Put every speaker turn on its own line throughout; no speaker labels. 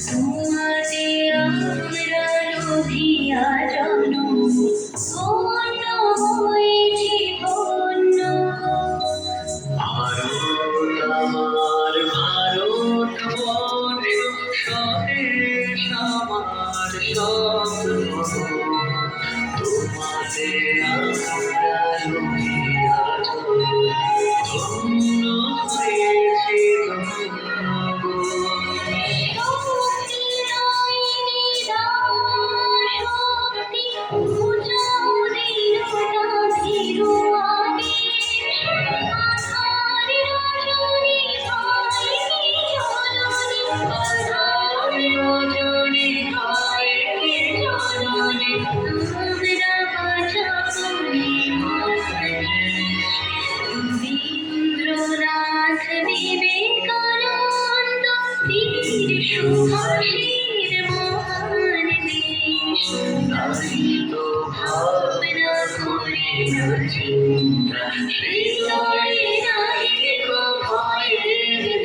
তোমাতে আমরা লোভিয়া জানো ধন্য হয়েছি ধন্য।
ভারত আমার ভারতবর্ষ স্বদেশ আমার স্বপ্ন, তোমাতে আমরা লোভিয়া ধন্য হয়েছি ধন্য।
শক্তি নাই নিদান শক্তি পূজাও দৃঢ়তা ধীর আদেশ। আধার রজনী হয় কি জননী আধার রজনী হয় কি জননী। আমরা বাঁচাবো রবীন্দ্রনাথ বিবেকানন্দ বীর সুভাষের মহান দেশ।
নাহিত
ভাবনা করি না চিন্তা হৃদয়ে নাহিক ভয়ের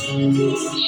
Thank you.